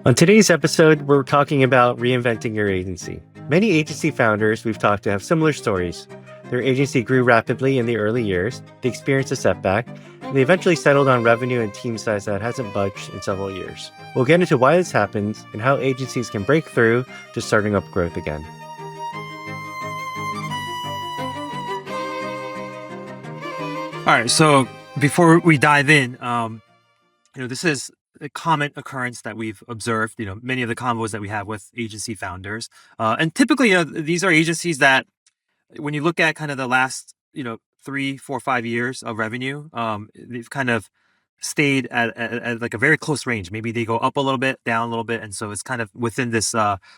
On today's episode, we're talking about reinventing your agency. Many agency founders we've talked to have similar stories. Their agency grew rapidly in the early years, they experienced a setback, and they eventually settled on revenue and team size that hasn't budged in several years. We'll get into why this happens and how agencies can break through to starting up growth again. All right. So before we dive in, this is a common occurrence that we've observed. Many of the convos that we have with agency founders, and typically, these are agencies that, when you look at kind of the last, 3, 4, 5 years of revenue, they've kind of stayed at like a very close range. Maybe they go up a little bit, down a little bit, and so it's kind of within this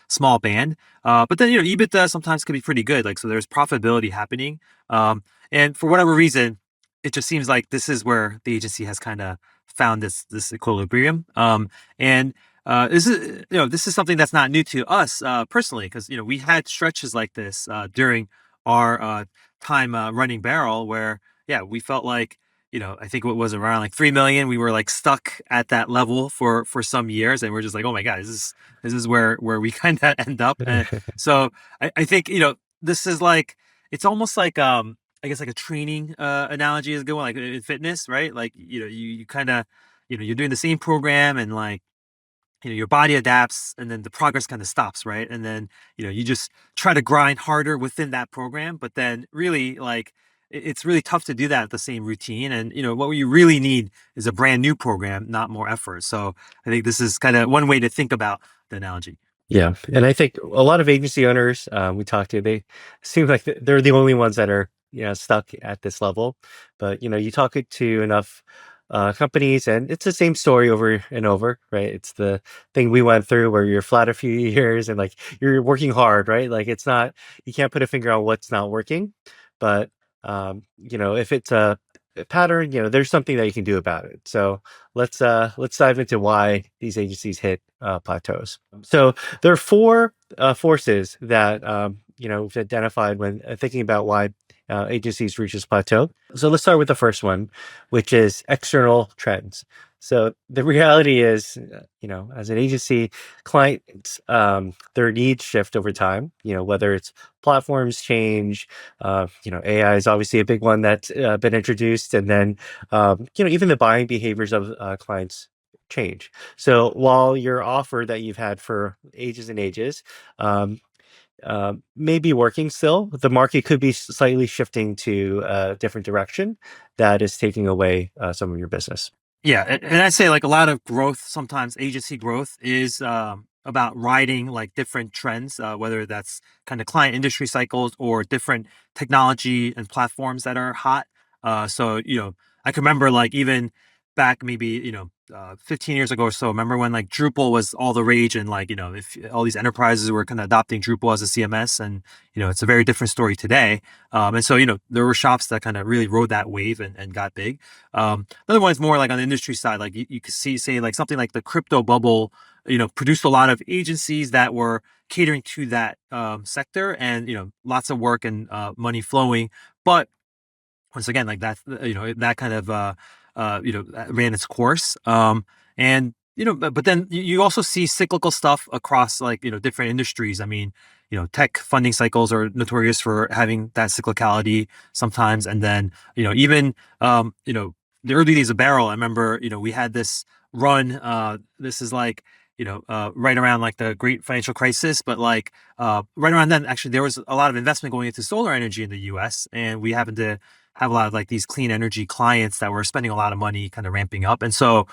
small band. But then EBITDA sometimes can be pretty good. Like, so there's profitability happening, and for whatever reason, it just seems like this is where the agency has kind of found this equilibrium. And this is something that's not new to us personally, because we had stretches like this during our time running Barrel, where we felt like, I think what was around like 3 million, we were like stuck at that level for some years, and we're just like, oh my god, this is where we kind of end up. And so I think this is like, it's almost like I guess like a training analogy is a good one, like in fitness, right? Like, you kind of, you're doing the same program, and like, your body adapts, and then the progress kind of stops, right? And then, you just try to grind harder within that program, but then really, like, it's really tough to do that at the same routine. And, what you really need is a brand new program, not more effort. So I think this is kind of one way to think about the analogy. Yeah. And I think a lot of agency owners we talk to, they seem like they're the only ones that are, stuck at this level. But, you talk to enough companies and it's the same story over and over, right? It's the thing we went through where you're flat a few years and like you're working hard, right? Like it's not, you can't put a finger on what's not working. But, if it's a pattern, there's something that you can do about it. So let's dive into why these agencies hit plateaus. So there are four forces that we've identified when thinking about why agencies reach this plateau. So let's start with the first one, which is external trends. So the reality is, as an agency, clients, their needs shift over time. Whether it's platforms change, AI is obviously a big one that's been introduced, and then even the buying behaviors of clients change. So while your offer that you've had for ages and ages may be working still, the market could be slightly shifting to a different direction that is taking away some of your business. Yeah, and I'd say like a lot of growth, sometimes agency growth is about riding like different trends, whether that's kind of client industry cycles or different technology and platforms that are hot. So I can remember like even back maybe 15 years ago or so. Remember when like Drupal was all the rage, and like if all these enterprises were kind of adopting Drupal as a CMS, and it's a very different story today. And so there were shops that kind of really rode that wave and got big. Another one is more like on the industry side, like you could see, say, like something like the crypto bubble, produced a lot of agencies that were catering to that sector, and lots of work and money flowing. But once again, like that, that kind of ran its course. And but then you also see cyclical stuff across like different industries. I mean, tech funding cycles are notorious for having that cyclicality sometimes, and then even the early days of Barrel. I remember we had this run. This is like right around like the great financial crisis, but like right around then, actually, there was a lot of investment going into solar energy in the U.S., and we happened to have a lot of like these clean energy clients that were spending a lot of money kind of ramping up. And so,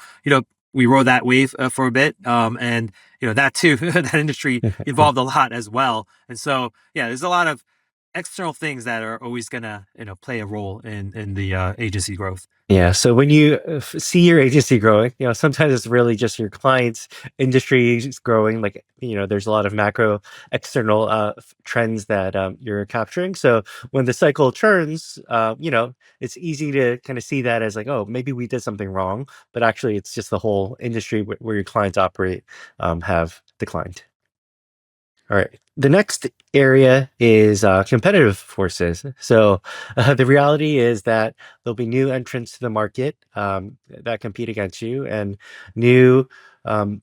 we rode that wave for a bit. And, that too, that industry evolved a lot as well. And so, there's a lot of external things that are always going to, play a role in the agency growth. Yeah. So when you see your agency growing, sometimes it's really just your clients' industry is growing. Like, there's a lot of macro external trends that you're capturing. So when the cycle turns, it's easy to kind of see that as like, oh, maybe we did something wrong. But actually, it's just the whole industry where your clients operate have declined. All right. The next area is competitive forces. So the reality is that there'll be new entrants to the market that compete against you, and new um,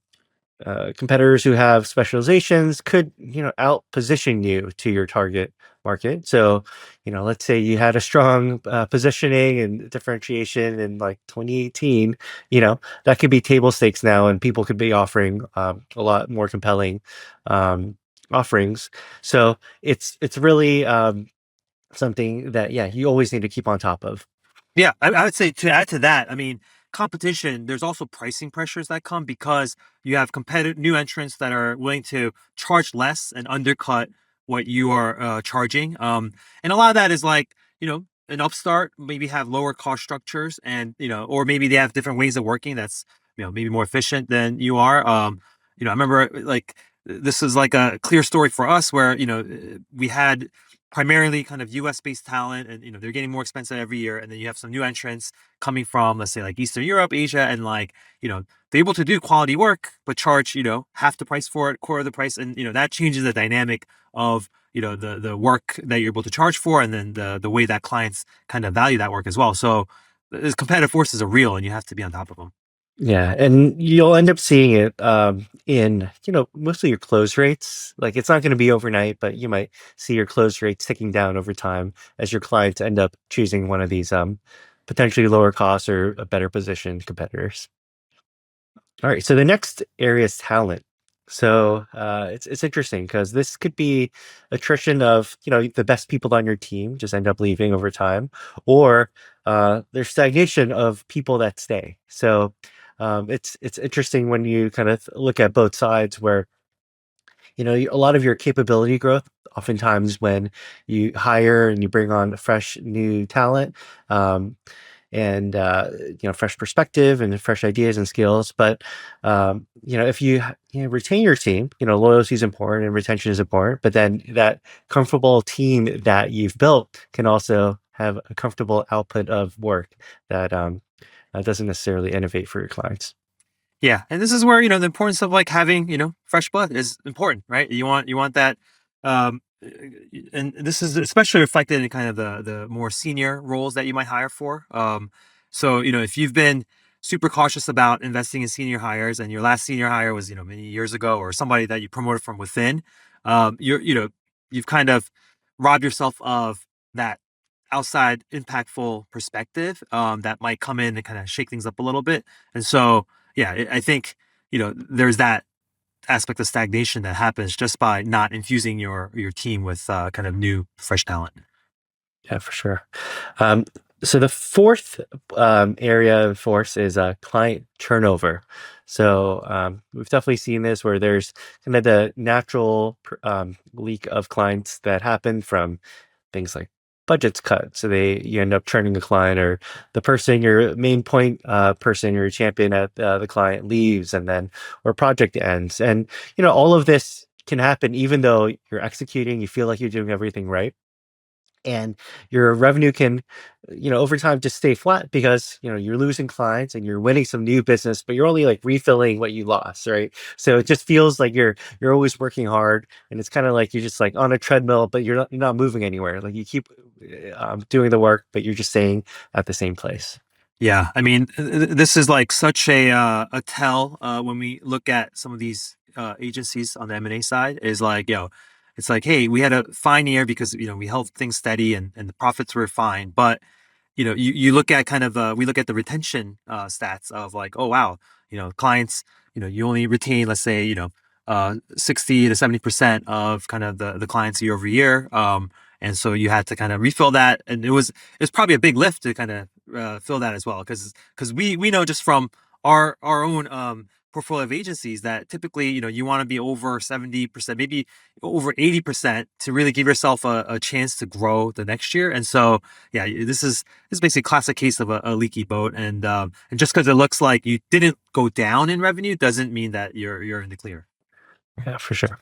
competitors who have specializations could, out position you to your target market. So, let's say you had a strong positioning and differentiation in like 2018, that could be table stakes now, and people could be offering a lot more compelling um, offerings. So it's really something that, yeah, you always need to keep on top of. Yeah, I would say to add to that, I mean, competition, there's also pricing pressures that come because you have competitive new entrants that are willing to charge less and undercut what you are charging. And a lot of that is like, an upstart maybe have lower cost structures and, or maybe they have different ways of working that's, maybe more efficient than you are. I remember like this is like a clear story for us where, we had primarily kind of US based talent and they're getting more expensive every year and then you have some new entrants coming from let's say like Eastern Europe, Asia and like, they're able to do quality work but charge, half the price for it, quarter of the price and that changes the dynamic of the work that you're able to charge for and then the way that clients kind of value that work as well. So these competitive forces are real and you have to be on top of them. Yeah, and you'll end up seeing it in, mostly your close rates. Like it's not going to be overnight, but you might see your close rates ticking down over time as your clients end up choosing one of these potentially lower cost or a better positioned competitors. All right, so the next area is talent. So it's interesting because this could be attrition of the best people on your team just end up leaving over time, or there's stagnation of people that stay. So it's interesting when you kind of look at both sides, where a lot of your capability growth, oftentimes when you hire and you bring on fresh new talent. And fresh perspective and fresh ideas and skills, but if you retain your team, loyalty is important and retention is important, but then that comfortable team that you've built can also have a comfortable output of work that doesn't necessarily innovate for your clients. Yeah, and this is where the importance of like having fresh blood is important, right? You want that, um, and this is especially reflected in kind of the more senior roles that you might hire for. So if you've been super cautious about investing in senior hires, and your last senior hire was many years ago, or somebody that you promoted from within, you've kind of robbed yourself of that outside impactful perspective that might come in and kind of shake things up a little bit, and so yeah, I think, there's that aspect of stagnation that happens just by not infusing your team with kind of new, fresh talent. Yeah, for sure. Um, so the fourth area of force is client turnover. So we've definitely seen this where there's kind of the natural leak of clients that happen from things like budgets cut. So you end up churning the client, or the person, your main point person, your champion at the client leaves, and then or project ends. And all of this can happen even though you're executing, you feel like you're doing everything right, and your revenue can over time just stay flat because you're losing clients and you're winning some new business, but you're only like refilling what you lost, right? So it just feels like you're always working hard, and it's kind of like you're just like on a treadmill, but you're not moving anywhere. Like you keep doing the work, but you're just staying at the same place. Yeah, I mean, this is like such a tell when we look at some of these agencies on the M&A side is like, it's like, hey, we had a fine year because we held things steady and the profits were fine, but you look at kind of we look at the retention stats of like, oh wow, clients, you only retain, let's say, 60 to 70% of kind of the clients year over year. And so you had to kind of refill that, and it was probably a big lift to kind of fill that as well, because we know just from our own portfolio of agencies that typically you want to be over 70%, maybe over 80% to really give yourself a chance to grow the next year. And so yeah, this is basically a classic case of a leaky boat, and just because it looks like you didn't go down in revenue doesn't mean that you're in the clear. Yeah, for sure.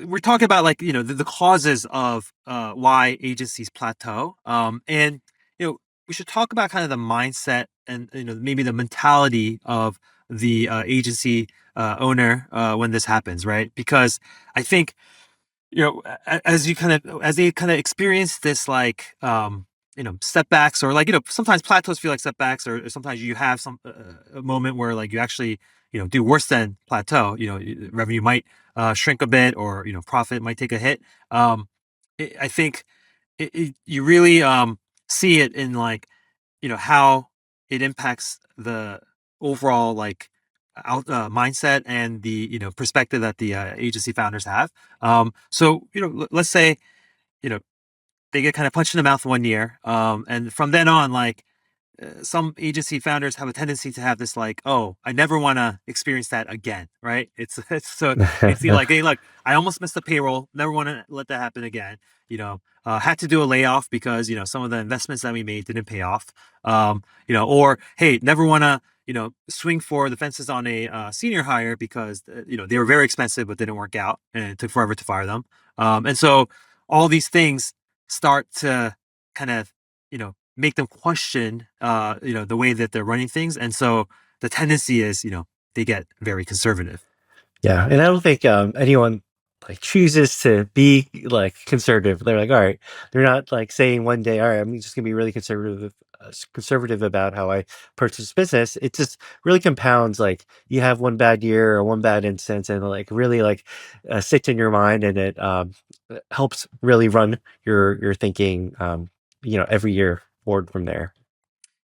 We're talking about like the causes of why agencies plateau, and we should talk about kind of the mindset and maybe the mentality of the agency owner when this happens, right? Because I think as they kind of experience this like setbacks, or like sometimes plateaus feel like setbacks, or sometimes you have some a moment where like you actually do worse than plateau. Revenue might shrink a bit, or profit might take a hit. I think you really see it in like how it impacts the overall like mindset and the perspective that the agency founders have. So let's say you know they get kind of punched in the mouth 1 year, and from then on, like some agency founders have a tendency to have this like, oh, I never want to experience that again, right? It's so they see like, hey, look, I almost missed the payroll, never want to let that happen again. Had to do a layoff because some of the investments that we made didn't pay off. Or hey, never want to swing for the fences on a senior hire because they were very expensive but didn't work out and it took forever to fire them. And so all these things start to kind of make them question, the way that they're running things. And so the tendency is, they get very conservative. Yeah, and I don't think anyone like chooses to be like conservative. They're like, all right, they're not like saying one day, all right, I'm just gonna be really conservative about how I purchase business. It just really compounds. Like you have one bad year or one bad instance, and like really like sits in your mind, and it helps really run your thinking. Every year forward from there.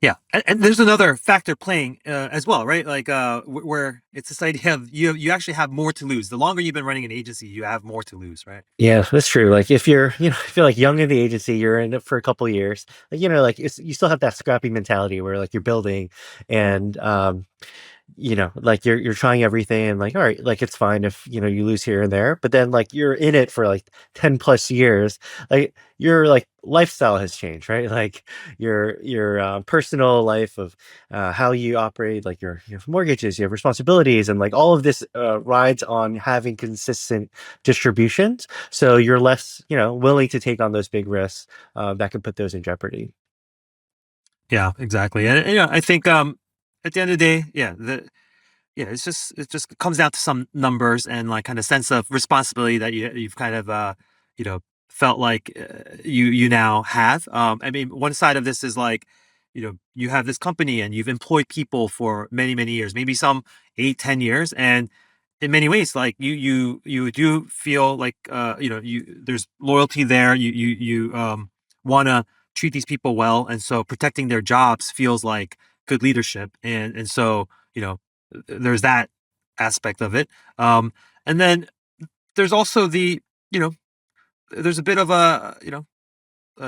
Yeah, and there's another factor playing as well, right? Like where it's this idea of you actually have more to lose. The longer you've been running an agency, you have more to lose, right? Yeah, that's true. Like if you're, if you're like young in the agency, you're in it for a couple years. Like, like you still have that scrappy mentality where like you're building and like you're trying everything and like, all right, like it's fine if, you lose here and there, but then like you're in it for like 10 plus years. Like your like lifestyle has changed, right? Like your personal life of how you operate, like you have mortgages, you have responsibilities, and like all of this rides on having consistent distributions. So you're less, willing to take on those big risks that could put those in jeopardy. Yeah, exactly. And I think at the end of the day, yeah, it just comes down to some numbers and like kind of sense of responsibility that you've kind of you know felt like you now have. I mean, one side of this is like you have this company and you've employed people for many years, maybe some 8, 10 years, and in many ways, like you do feel like you there's loyalty there. You want to treat these people well, and so protecting their jobs feels like good leadership, and so there's that aspect of it. And then there's also you know, there's a bit of a,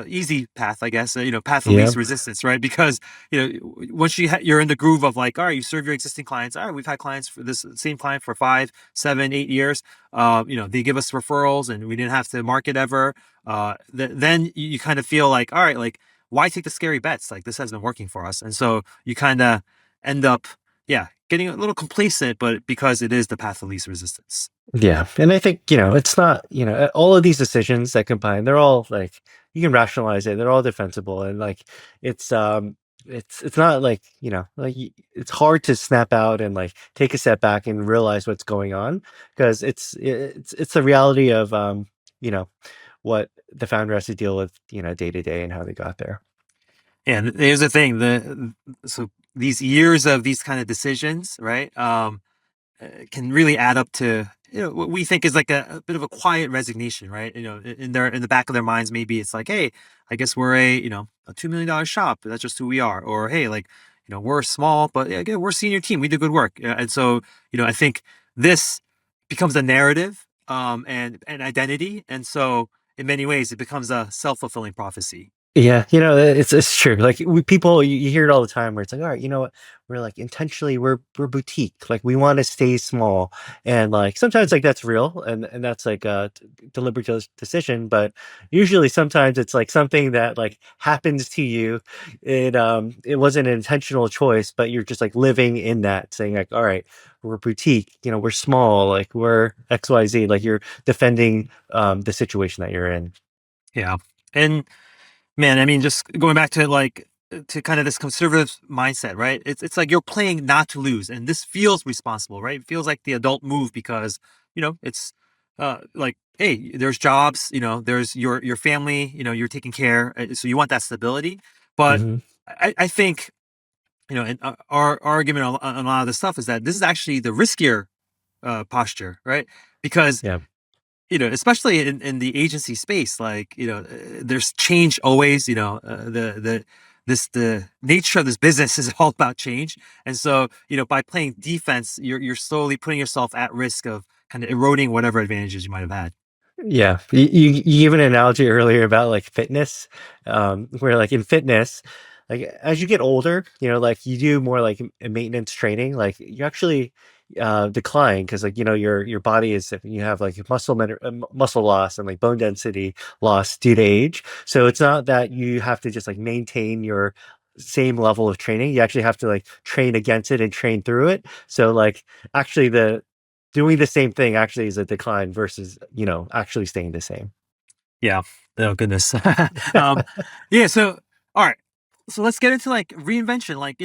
easy path, I guess, path of Yeah. least resistance, right? Because, once you're in the groove of like, all right, you serve your existing clients. All right, we've had clients for this same client for 5, 7, 8 years. They give us referrals and we didn't have to market ever. Then you kind of feel like, all right, like, why take the scary bets? Like, this has been working for us. And so you kind of end up, yeah, getting a little complacent, but because it is the path of least resistance. Yeah. And I think, it's not, all of these decisions that combine, they're all like, you can rationalize it. They're all defensible. And like, it's, it's not like, it's hard to snap out and like take a step back and realize what's going on because it's the reality of, you know, what the founder has to deal with, day to day and how they got there. And here's the thing, so these years of these kind of decisions, right? Can really add up to what we think is like a bit of a quiet resignation, right? In the back of their minds, maybe it's like, hey, I guess we're a $2 million shop. That's just who we are. Or hey, like we're small, but yeah, again, we're a senior team. We do good work. And so I think this becomes a narrative, and an identity, and so in many ways, it becomes a self-fulfilling prophecy. Yeah, it's true. Like people, you hear it all the time where it's like, all right, you know what? We're like intentionally, we're boutique. Like we want to stay small, and like sometimes like that's real, and that's like a deliberate decision. But usually, sometimes it's like something that like happens to you. It wasn't an intentional choice, but you're just like living in that, saying like, all right, we're boutique. We're small. Like we're XYZ. Like you're defending the situation that you're in. Yeah. And man, I mean, just going back to like to kind of this conservative mindset, right? It's like you're playing not to lose, and this feels responsible, right? It feels like the adult move because it's like, hey, there's jobs, there's your family, you're taking care, so you want that stability. But Hmm. I think and our argument on a lot of this stuff is that this is actually the riskier posture, right? Because Yeah. especially in the agency space, like, there's change always, the nature of this business is all about change. And so, by playing defense, you're slowly putting yourself at risk of kind of eroding whatever advantages you might have had. Yeah, you gave an analogy earlier about like fitness, where like in fitness, like as you get older, like you do more like maintenance training, like you actually decline because like your body is you have like muscle loss and like bone density loss due to age. So it's not that you have to just like maintain your same level of training. You actually have to like train against it and train through it. So like actually the doing the same thing actually is a decline versus, actually staying the same. Yeah. Oh goodness. um, yeah. So, all right. So let's get into like reinvention. Like,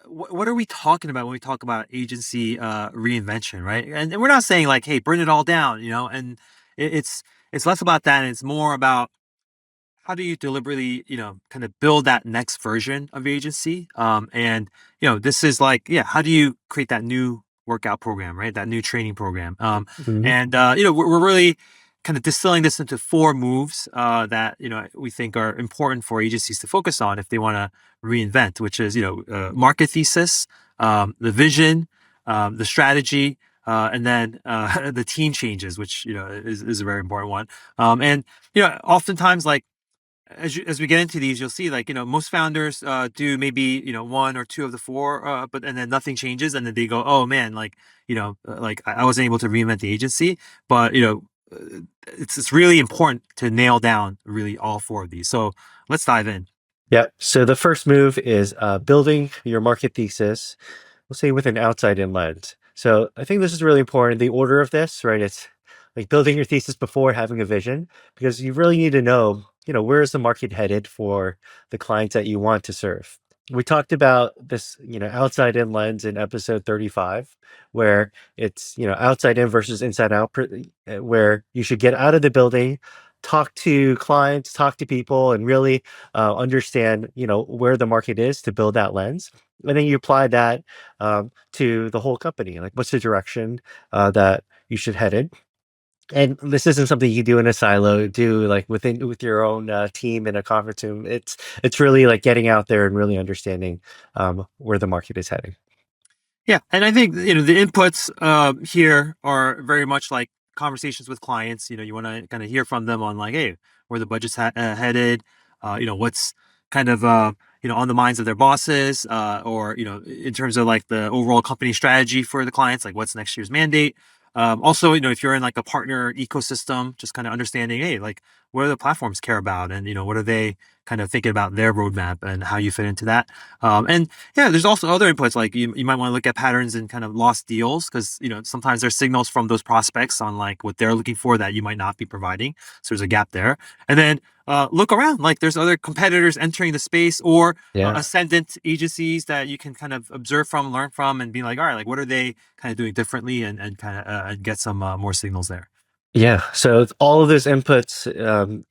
what are we talking about when we talk about agency reinvention, right? And we're not saying like, hey, burn it all down, and it's less about that, and it's more about how do you deliberately, kind of build that next version of agency? And this is like, yeah, how do you create that new workout program, right? That new training program. Mhm. And we're really kind of distilling this into four moves that we think are important for agencies to focus on if they want to reinvent, which is market thesis, the vision, the strategy. And then the team changes, which is a very important one. And oftentimes, like, as we get into these, you'll see like most founders do maybe one or two of the four, but and then nothing changes, and then they go, oh man, like like I wasn't able to reinvent the agency, but it's really important to nail down really all four of these. So let's dive in. Yeah. So the first move is building your market thesis, we'll say with an outside in lens. So I think this is really important. The order of this, right? It's like building your thesis before having a vision, because you really need to know, where is the market headed for the clients that you want to serve. We talked about this, outside in lens in episode 35, where it's, outside in versus inside out, where you should get out of the building, talk to clients, talk to people, and really understand, where the market is to build that lens. And then you apply that to the whole company. Like, what's the direction that you should head in? And this isn't something you do in a silo. Do like with your own team in a conference room. It's really like getting out there and really understanding where the market is heading. Yeah, and I think the inputs here are very much like conversations with clients. You want to kind of hear from them on like, hey, where the budget's headed. What's kind of on the minds of their bosses, or in terms of like the overall company strategy for the clients, like what's next year's mandate. Also, if you're in like a partner ecosystem, just kind of understanding, hey, like what do the platforms care about, and what are they kind of thinking about their roadmap and how you fit into that. And yeah, there's also other inputs like you might want to look at patterns and kind of lost deals because sometimes there's signals from those prospects on like what they're looking for that you might not be providing. So there's a gap there. And then look around, like there's other competitors entering the space or Yeah. ascendant agencies that you can kind of observe from, learn from, and be like, all right, like what are they kind of doing differently, and kind of and get some more signals there. Yeah. So all of those inputs,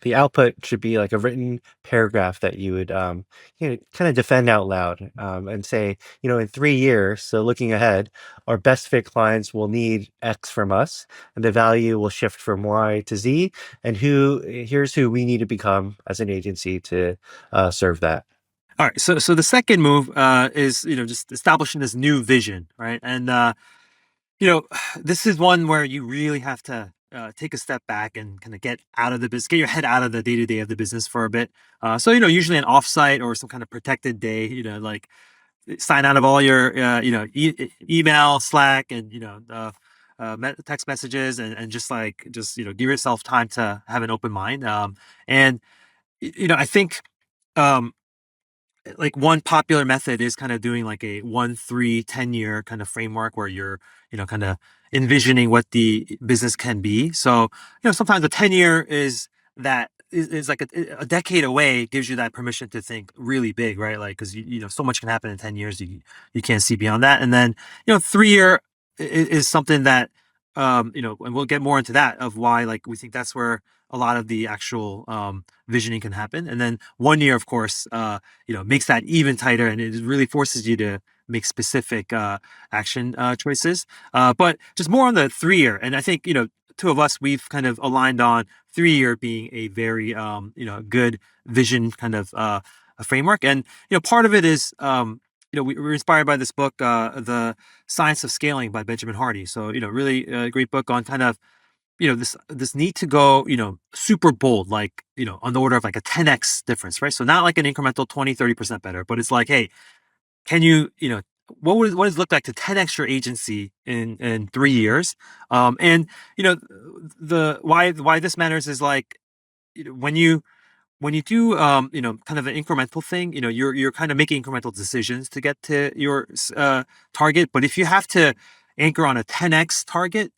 the output should be like a written paragraph that you would, kind of defend out loud and say, in 3 years, so looking ahead, our best fit clients will need X from us, and the value will shift from Y to Z, and here's who we need to become as an agency to serve that. All right, so the second move is just establishing this new vision, right? And you know, this is one where you really have to take a step back and kind of get out of the business, get your head out of the day to day of the business for a bit. So, usually an offsite or some kind of protected day, like sign out of all your, email, Slack, and, text messages, and just like, give yourself time to have an open mind. And, I think, um, like one popular method is kind of doing like a 1, 3, 10 year kind of framework where you're kind of envisioning what the business can be. So sometimes a 10 year is like a decade away, gives you that permission to think really big, right? Like because so much can happen in 10 years, you can't see beyond that. And then 3 year is something that and we'll get more into that of why like we think that's where a lot of the actual visioning can happen. And then 1 year, of course, makes that even tighter, and it really forces you to make specific action choices. But just more on the 3 year, and I think two of us, we've kind of aligned on 3 year being a very good vision kind of a framework. And part of it is we were inspired by this book, The Science of Scaling by Benjamin Hardy. So really a great book on kind of this need to go super bold, like on the order of like a 10x difference, right? So not like an incremental 20-30% better, but it's like, hey, can what does it look like to 10x your agency in 3 years? And the why this matters is like, when you do kind of an incremental thing, you're kind of making incremental decisions to get to your target. But if you have to anchor on a 10x target,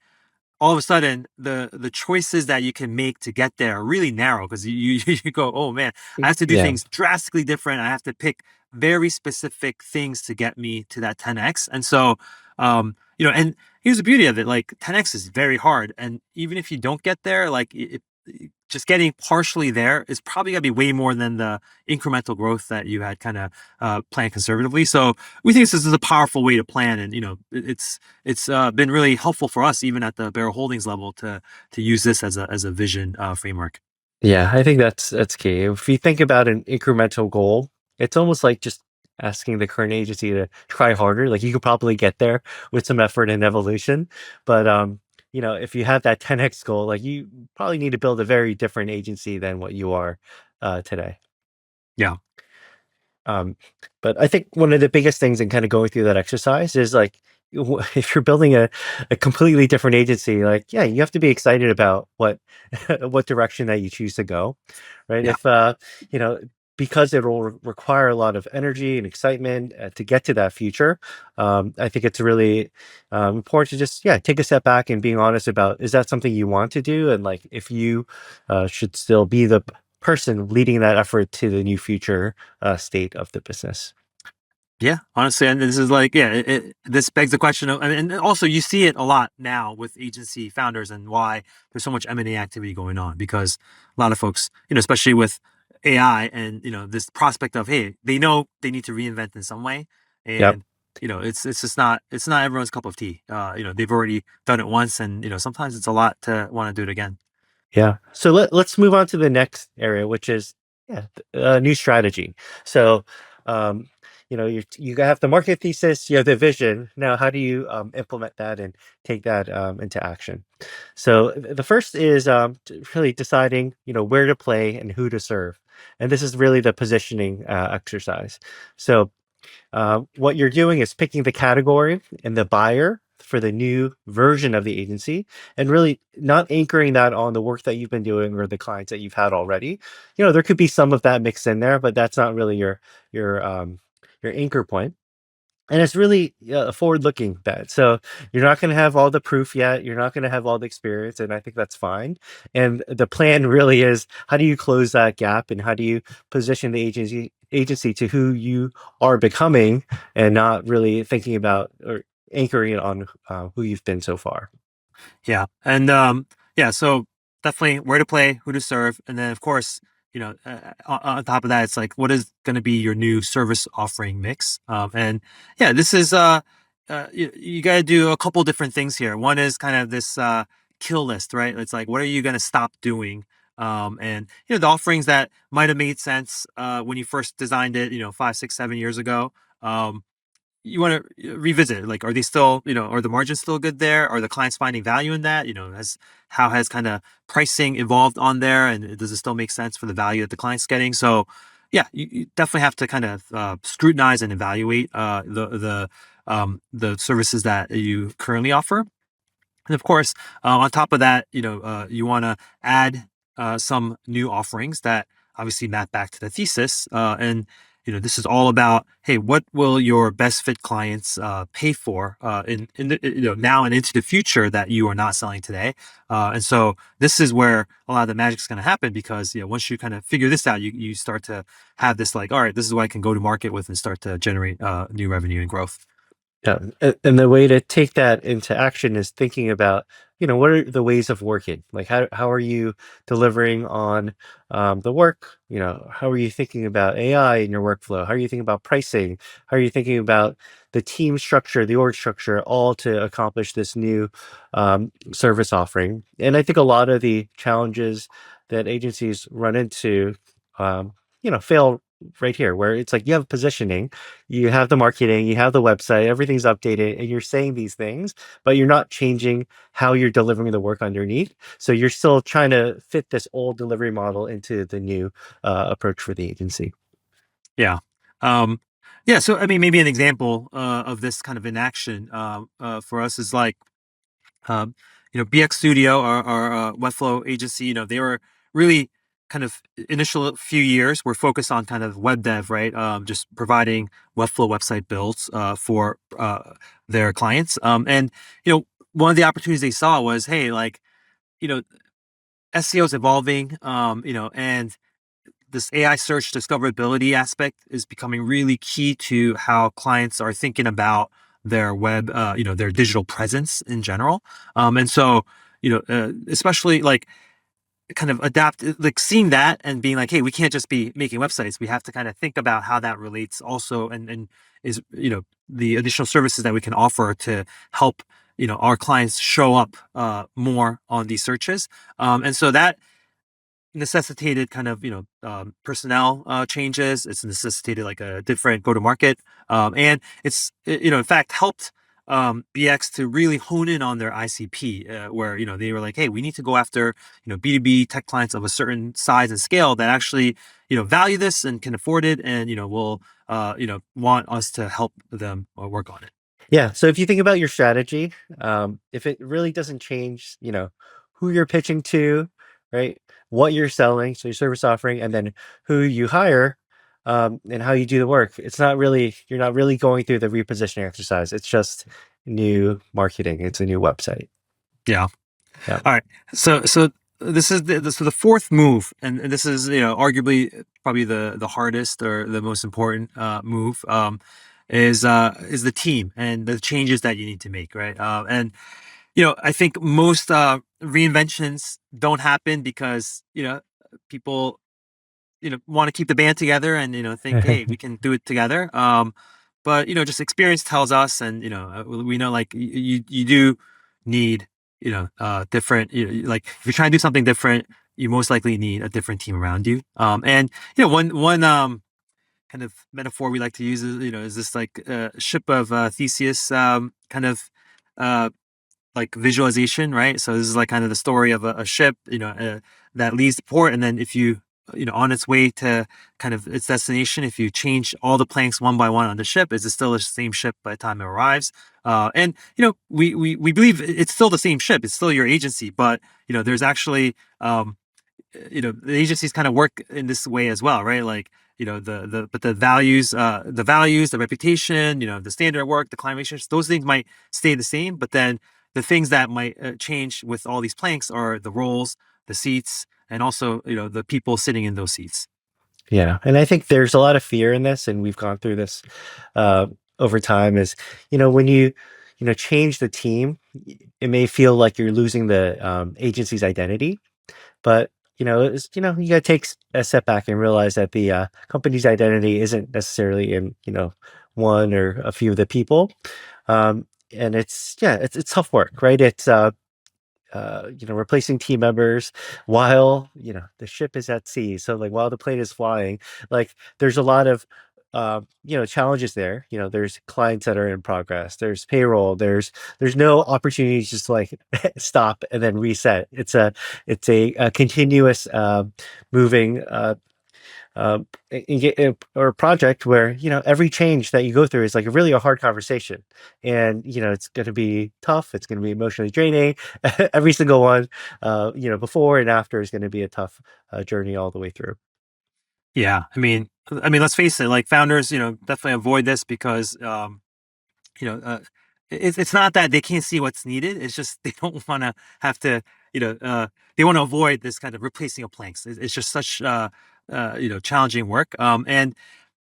all of a sudden the choices that you can make to get there are really narrow, because you go, oh man, I have to do Yeah. things drastically different. I have to pick very specific things to get me to that 10x. And so and here's the beauty of it, like 10x is very hard, and even if you don't get there, like just getting partially there is probably going to be way more than the incremental growth that you had kind of planned conservatively. So we think this is a powerful way to plan, and it's been really helpful for us, even at the Barrel Holdings level, to use this as a vision framework. Yeah, I think that's key. If you think about an incremental goal, it's almost like just asking the current agency to try harder. Like you could probably get there with some effort and evolution, but if you have that 10x goal, like you probably need to build a very different agency than what you are today. Yeah. Um, but I think one of the biggest things in kind of going through that exercise is like, if you're building a completely different agency, like, yeah, you have to be excited about what what direction that you choose to go, right? Yeah. If you know, because it will require a lot of energy and excitement to get to that future. I think it's really important to just, yeah, take a step back and being honest about, is that something you want to do, and like if you should still be the person leading that effort to the new future state of the business. Yeah, honestly, and this is like, yeah, this begs the question of, and also you see it a lot now with agency founders, and why there's so much M&A activity going on, because a lot of folks, especially with AI, and this prospect of, hey, they know they need to reinvent in some way, Yep. and it's just not everyone's cup of tea. They've already done it once, and sometimes it's a lot to want to do it again. Yeah. So let's move on to the next area, which is, yeah, new strategy. So, um, you have the market thesis, you have the vision. Now, how do you implement that and take that into action? So the first is really deciding, where to play and who to serve, and this is really the positioning exercise. So what you're doing is picking the category and the buyer for the new version of the agency, and really not anchoring that on the work that you've been doing or the clients that you've had already. There could be some of that mixed in there, but that's not really your anchor point. And it's really a forward-looking bet. So you're not going to have all the proof yet. You're not going to have all the experience, and I think that's fine. And the plan really is, how do you close that gap, and how do you position the agency to who you are becoming, and not really thinking about or anchoring it on who you've been so far. Yeah. And yeah, so definitely where to play, who to serve. And then, of course, on top of that, it's like, what is going to be your new service offering mix? And yeah, this is, you got to do a couple different things here. One is kind of this kill list, right? It's like, what are you going to stop doing? And, the offerings that might have made sense when you first designed it, 5, 6, 7 years ago. You want to revisit, like, are they still, are the margins still good there? Are the clients finding value in that? How has kind of pricing evolved on there, and does it still make sense for the value that the client's getting? So yeah, you definitely have to kind of scrutinize and evaluate the services that you currently offer. And of course, on top of that, you want to add some new offerings that obviously map back to the thesis. And this is all about, hey, what will your best fit clients pay for in the, now and into the future that you are not selling today. And so this is where a lot of the magic is going to happen, because once you kind of figure this out, you start to have this, like, all right, this is what I can go to market with and start to generate new revenue and growth. Yeah, and the way to take that into action is thinking about what are the ways of working? Like, how are you delivering on the work? How are you thinking about AI in your workflow? How are you thinking about pricing? How are you thinking about the team structure, the org structure, all to accomplish this new service offering? And I think a lot of the challenges that agencies run into, fail right here, where it's like you have positioning, you have the marketing, you have the website, everything's updated, and you're saying these things, but you're not changing how you're delivering the work underneath. So you're still trying to fit this old delivery model into the new approach for the agency. Yeah. Um, yeah. So, I mean, maybe an example of this kind of in action for us is like, um, BX Studio, our Webflow agency, they were really kind of initial few years were focused on kind of web dev, right? Just providing Webflow website builds for their clients. And, one of the opportunities they saw was, hey, like, you know, SEO is evolving, and this AI search discoverability aspect is becoming really key to how clients are thinking about their web, their digital presence in general. And so, especially like kind of adapt, like seeing that and being like, hey, we can't just be making websites. We have to kind of think about how that relates also, and is, the additional services that we can offer to help, our clients show up more on these searches. And so that necessitated kind of personnel changes. It's necessitated like a different go to market, and in fact helped BX to really hone in on their ICP, where they were like, hey, we need to go after B2B tech clients of a certain size and scale that actually value this and can afford it, and will want us to help them work on it. Yeah. So if you think about your strategy, if it really doesn't change, who you're pitching to, right? What you're selling, so your service offering, and then who you hire, and how you do the work, you're not really going through the repositioning exercise. It's just new marketing. It's a new website. Yeah. Yeah. All right. So this is the fourth move, and this is arguably probably the hardest or the most important move. Is the team and the changes that you need to make, right? And I think most reinventions don't happen because people want to keep the band together and think, hey, we can do it together. But just experience tells us, and we know like you do need different, like if you're trying to do something different, you most likely need a different team around you. And one kind of metaphor we like to use is is this like ship of Theseus kind of uh like visualization, right? So this is like kind of the story of a ship, that leaves the port, and then if you, on its way to kind of its destination, if you change all the planks one by one on the ship, is it still the same ship by the time it arrives? And we believe it's still the same ship, it's still your agency, but there's actually the agencies kind of work in this way as well, right? Like the values, the reputation, the standard of work, the client relationships, those things might stay the same, but then the things that might change with all these planks are the roles, the seats, and also the people sitting in those seats. Yeah, and I think there's a lot of fear in this, and we've gone through this uh, over time. Is when you change the team, it may feel like you're losing the agency's identity, but you got to take a step back and realize that the company's identity isn't necessarily in one or a few of the people, and it's tough work, right? It's replacing team members while, the ship is at sea. So like while the plane is flying, like there's a lot of, challenges there. There's clients that are in progress. There's payroll. There's no opportunities just to like stop and then reset. It's a continuous moving or a project where every change that you go through is like really a hard conversation, and it's going to be tough, it's going to be emotionally draining. Every single one, before and after, is going to be a tough journey all the way through. Yeah, I mean, let's face it, like founders, definitely avoid this because you know, uh, it's not that they can't see what's needed. It's just they don't want to have to, you know, uh, they want to avoid this kind of replacing of planks. It's just such, challenging work. And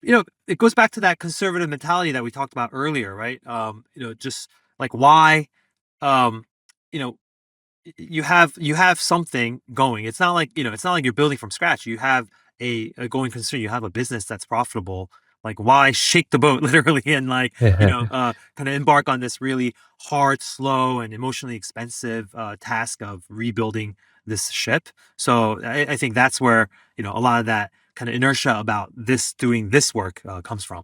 it goes back to that conservative mentality that we talked about earlier, right? Just like why, um, you know, you have something going. It's not like, it's not like you're building from scratch. You have a going concern. You have a business that's profitable. Like, why shake the boat literally and like, kind of embark on this really hard, slow, and emotionally expensive task of rebuilding this ship? So I think that's where, a lot of that kind of inertia about this doing this work comes from.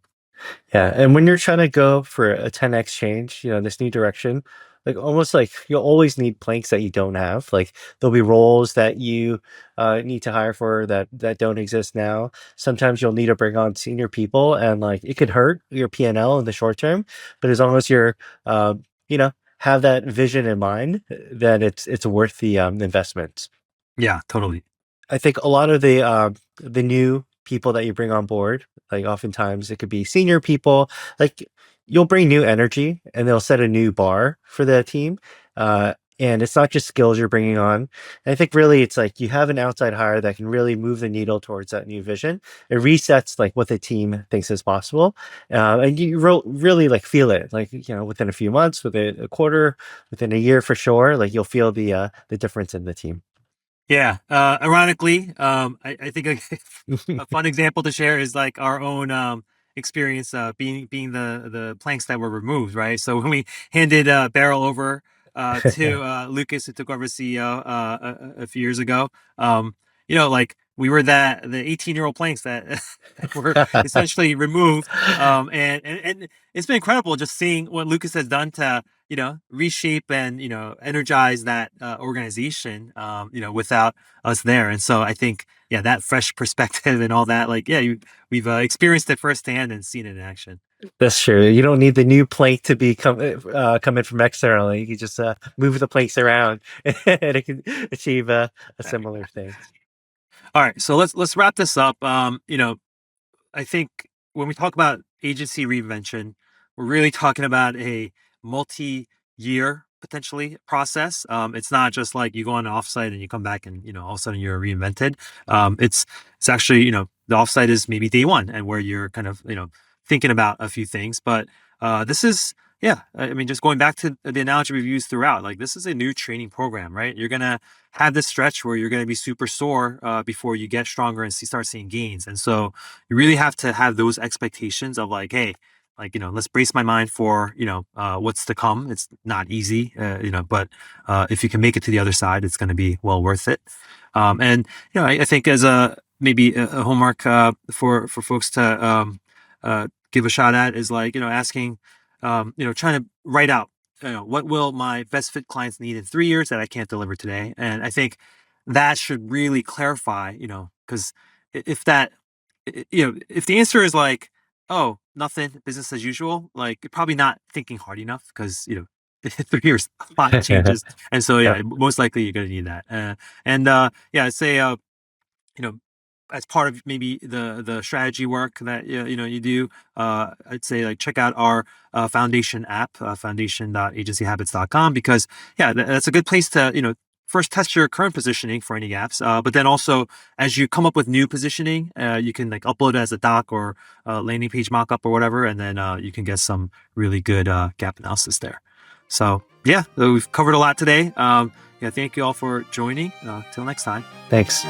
Yeah, and when you're trying to go for a 10x change, this new direction, like almost like you'll always need planks that you don't have. Like there'll be roles that you need to hire for that don't exist now. Sometimes you'll need to bring on senior people, and like it could hurt your P&L in the short term. But as long as you're, you know, have that vision in mind, then it's worth the investment. Yeah, totally. I think a lot of the new people that you bring on board, like oftentimes it could be senior people, like you'll bring new energy and they'll set a new bar for the team. And it's not just skills you're bringing on. And I think really it's like you have an outside hire that can really move the needle towards that new vision. It resets like what the team thinks is possible. And you really like feel it, like, within a few months, within a quarter, within a year for sure, like you'll feel the difference in the team. Yeah. Ironically, I think a fun example to share is like our own experience being the planks that were removed, right? So when we handed Barrel over to Lucas, who took over CEO a few years ago, like we were the 18-year-old planks that, that were essentially removed. And it's been incredible just seeing what Lucas has done to reshape and energize that organization without us there. And so I think, yeah, that fresh perspective and all that, like, yeah, we've experienced it firsthand and seen it in action. That's true. You don't need the new plank to be come in from externally. You can just move the planks around, and it can achieve a similar thing. All right, so let's wrap this up. I think when we talk about agency reinvention, we're really talking about a multi-year potentially process. It's not just like you go on an offsite and you come back and all of a sudden you're reinvented. It's actually the offsite is maybe day one and where you're kind of thinking about a few things. But this is, yeah, I mean, just going back to the analogy we've used throughout, like this is a new training program, right? You're gonna have this stretch where you're gonna be super sore before you get stronger and start seeing gains. And so you really have to have those expectations of like, hey, like let's brace my mind for what's to come. It's not easy, but if you can make it to the other side, it's going to be well worth it. And I think as a maybe a homework for folks to give a shot at is like asking, trying to write out what will my best fit clients need in 3 years that I can't deliver today. And I think that should really clarify, because if that if the answer is like, oh, nothing, business as usual, like you're probably not thinking hard enough because 3 years a lot changes, and so Yep. yeah, most likely you're going to need that. And yeah, I'd say you know as part of maybe the strategy work that you do, I'd say like check out our foundation app, foundation.agencyhabits.com, because yeah, that's a good place to first test your current positioning for any gaps, but then also as you come up with new positioning, you can like upload it as a doc or landing page mockup or whatever, and then you can get some really good gap analysis there. So yeah, we've covered a lot today. Yeah, thank you all for joining. Till next time. Thanks.